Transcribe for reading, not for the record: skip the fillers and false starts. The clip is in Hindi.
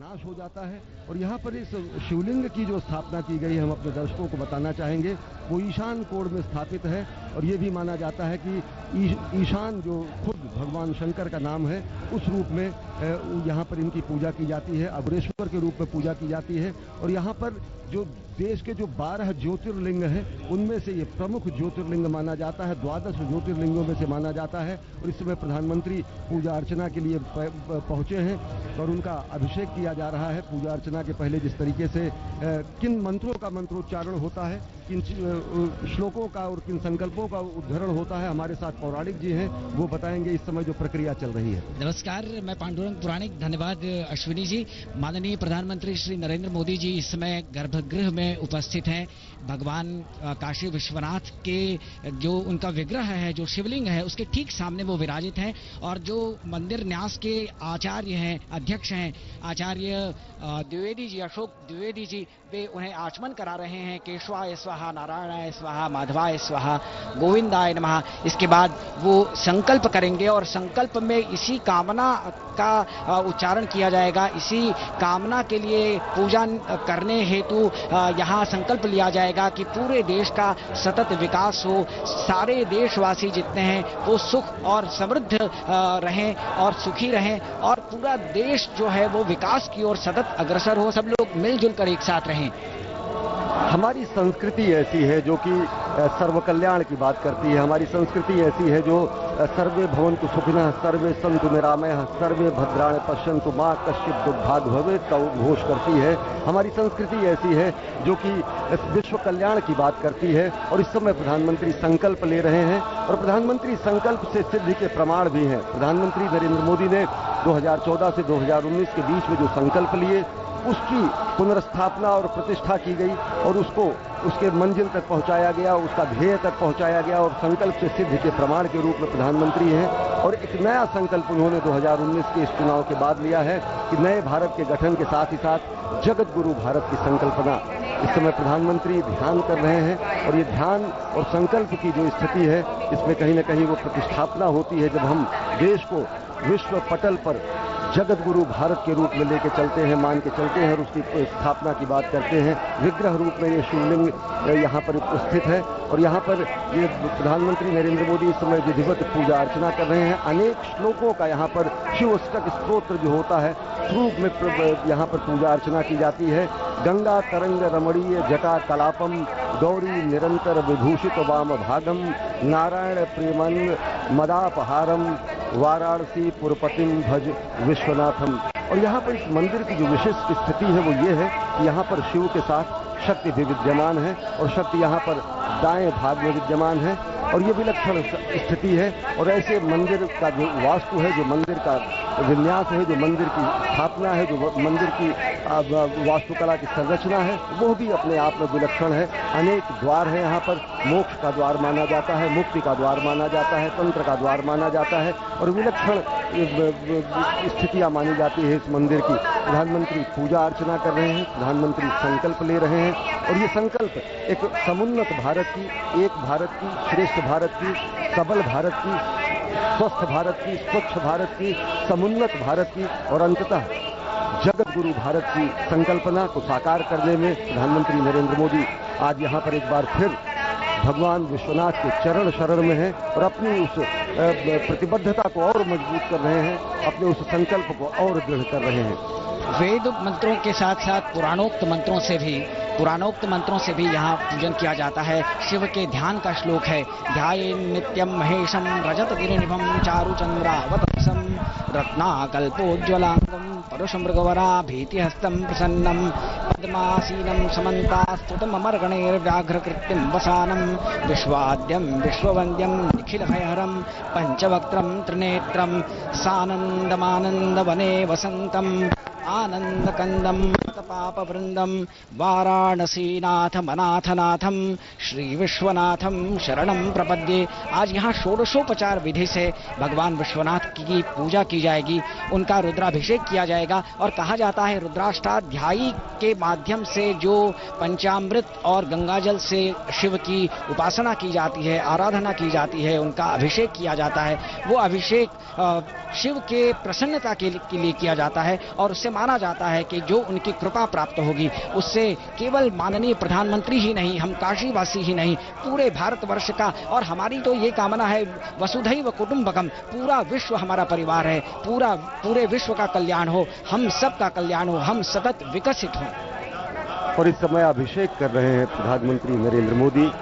नाश हो जाता है। और यहाँ पर इस शिवलिंग की जो स्थापना की गई है, हम अपने दर्शकों को बताना चाहेंगे, वो ईशान कोण में स्थापित है। और ये भी माना जाता है कि ईशान जो खुद भगवान शंकर का नाम है, उस रूप में यहाँ पर इनकी पूजा की जाती है, अघोरेश्वर के रूप में पूजा की जाती है। और यहाँ पर जो देश के जो 12 ज्योतिर्लिंग हैं, उनमें से ये प्रमुख ज्योतिर्लिंग माना जाता है, 12 ज्योतिर्लिंगों में से माना जाता है। और इस समय प्रधानमंत्री पूजा अर्चना के लिए पहुंचे हैं और उनका अभिषेक किया जा रहा है। पूजा अर्चना के पहले जिस तरीके से किन मंत्रों का मंत्रोच्चारण होता है, किन श्लोकों का और किन संकल्पों का उद्धरण होता है, हमारे साथ पौराणिक जी हैं, वो बताएंगे इस समय जो प्रक्रिया चल रही है। नमस्कार, मैं पांडुरंग पुराणिक। धन्यवाद अश्विनी जी। माननीय प्रधानमंत्री श्री नरेंद्र मोदी जी इस समय गर्भगृह में उपस्थित हैं। भगवान काशी विश्वनाथ के जो उनका विग्रह है, जो शिवलिंग है, उसके ठीक सामने वो विराजित हैं। और जो मंदिर न्यास के आचार्य हैं, अध्यक्ष हैं, आचार्य द्विवेदी जी, अशोक द्विवेदी जी, वे उन्हें आचमन करा रहे हैं। केशवाय स्वाहा, नारायणाय स्वाहा, माधवाय स्वाहा, गोविंदाय नमः। इसके बाद वो संकल्प करेंगे और संकल्प में इसी कामना का उच्चारण किया जाएगा। इसी कामना के लिए पूजा करने हेतु यहाँ संकल्प लिया जाएगा कि पूरे देश का सतत विकास हो, सारे देशवासी जितने हैं वो सुख और समृद्ध रहें और सुखी रहें, और पूरा देश जो है वो विकास की ओर सतत अग्रसर हो, सब लोग मिलजुल कर एक साथ रहें। हमारी संस्कृति ऐसी है जो कि सर्व कल्याण की बात करती है। हमारी संस्कृति ऐसी है जो सर्वे भवन्तु सुखिनः, सर्वे सन्तु निरामयः, सर्वे भद्राणि पश्यन्तु मां कश्चित् दुर्भाग् भवेत् का घोष करती है। हमारी संस्कृति ऐसी है जो कि विश्व कल्याण की बात करती है। और इस समय प्रधानमंत्री संकल्प ले रहे हैं और प्रधानमंत्री संकल्प से सिद्धि के प्रमाण भी हैं। प्रधानमंत्री नरेंद्र मोदी ने 2014 से 2019 के बीच में जो संकल्प लिए, उसकी पुनर्स्थापना और प्रतिष्ठा की गई और उसको उसके मंजिल तक पहुंचाया गया, उसका ध्येय तक पहुंचाया गया। और संकल्प से सिद्धि के प्रमाण के रूप में प्रधानमंत्री हैं। और एक नया संकल्प उन्होंने 2019 के इस चुनाव के बाद लिया है कि नए भारत के गठन के साथ ही साथ जगत गुरु भारत की संकल्पना इस समय प्रधानमंत्री ध्यान कर रहे हैं। और ये ध्यान और संकल्प की जो स्थिति है, इसमें कहीं ना कहीं वो प्रतिष्ठापना होती है जब हम देश को विश्व पटल पर जगत गुरु भारत के रूप में लेके चलते हैं, मान के चलते हैं और उसकी स्थापना की बात करते हैं। विग्रह रूप में ये शिवलिंग यहाँ पर उपस्थित है और यहाँ पर ये प्रधानमंत्री नरेंद्र मोदी इस समय विधिवत पूजा अर्चना कर रहे हैं। अनेक श्लोकों का यहाँ पर शिव अष्टक स्तोत्र जो होता है, रूप में यहाँ पर पूजा अर्चना की जाती है। गंगा तरंग रमणीय जटा कलापम, गौरी निरंतर विभूषित वाम भागम, नारायण प्रेमन मदापहारम, वाराणसी पुरपतिम भज विश्वनाथम। और यहाँ पर इस मंदिर की जो विशिष्ट स्थिति है वो ये है कि यहाँ पर शिव के साथ शक्ति भी विद्यमान है और शक्ति यहाँ पर दाएं भाग में विद्यमान है। और ये विलक्षण स्थिति है। और ऐसे मंदिर का जो वास्तु है, जो मंदिर का विन्यास है, जो मंदिर की स्थापना है, जो मंदिर की वास्तुकला की संरचना है, वो भी अपने आप में विलक्षण है। अनेक द्वार है यहाँ पर। मोक्ष का द्वार माना जाता है, मुक्ति का द्वार माना जाता है, तंत्र का द्वार माना जाता है और विलक्षण स्थितियां मानी जाती है इस मंदिर की। प्रधानमंत्री पूजा अर्चना कर रहे हैं, प्रधानमंत्री संकल्प ले रहे हैं और ये संकल्प एक समुन्नत भारत की, एक भारत की, श्रेष्ठ भारत की, सबल भारत की, स्वस्थ भारत की, स्वच्छ भारत की, समुन्नत भारत की और अंततः जगत गुरु भारत की संकल्पना को साकार करने में प्रधानमंत्री नरेंद्र मोदी आज यहाँ पर एक बार फिर भगवान विश्वनाथ के चरण शरण में हैं और अपनी उस प्रतिबद्धता को और मजबूत कर रहे हैं, अपने उस संकल्प को और दृढ़ कर रहे हैं। वेद मंत्रों के साथ साथ पुराणोक्त मंत्रों से भी यहाँ पूजन किया जाता है। शिव के ध्यान का श्लोक है, ध्याये नित्यम महेशम रजत गिरिनिभम चारुचंद्रावतंसम रत्नाकल्पोज्ज्वलांगम परुषम मृगवरा भीतिहस्तं प्रसन्नं पद्मासीनं समन्तास्तुतमर्गणैर्व्याघ्रकृत्यं वसानं विश्वाद्यं विश्ववन्द्यं निखिलभयहरं पंचवक्त्रं त्रिनेत्रं सानन्दमानन्दवने वसन्तम् आनन्दकन्दं पापवृंदम वाराणसीनाथ मनाथनाथम श्री विश्वनाथम शरणम प्रपद्ये। आज यहाँ षोडशोपचार विधि से भगवान विश्वनाथ की पूजा की जाएगी, उनका रुद्राभिषेक किया जाएगा। और कहा जाता है रुद्राष्टाध्यायी के माध्यम से जो पंचामृत और गंगाजल से शिव की उपासना की जाती है, आराधना की जाती है, उनका अभिषेक किया जाता है, वो अभिषेक शिव के प्रसन्नता के लिए किया जाता है। और उससे माना जाता है कि जो उनकी कृपा प्राप्त होगी उससे केवल माननीय प्रधानमंत्री ही नहीं, हम काशीवासी ही नहीं, पूरे भारतवर्ष का, और हमारी तो ये कामना है वसुधैव कुटुंबकम, पूरा विश्व हमारा परिवार है, पूरे विश्व का कल्याण हो, हम सब का कल्याण हो, हम सतत विकसित हों। और इस समय अभिषेक कर रहे हैं प्रधानमंत्री नरेंद्र मोदी।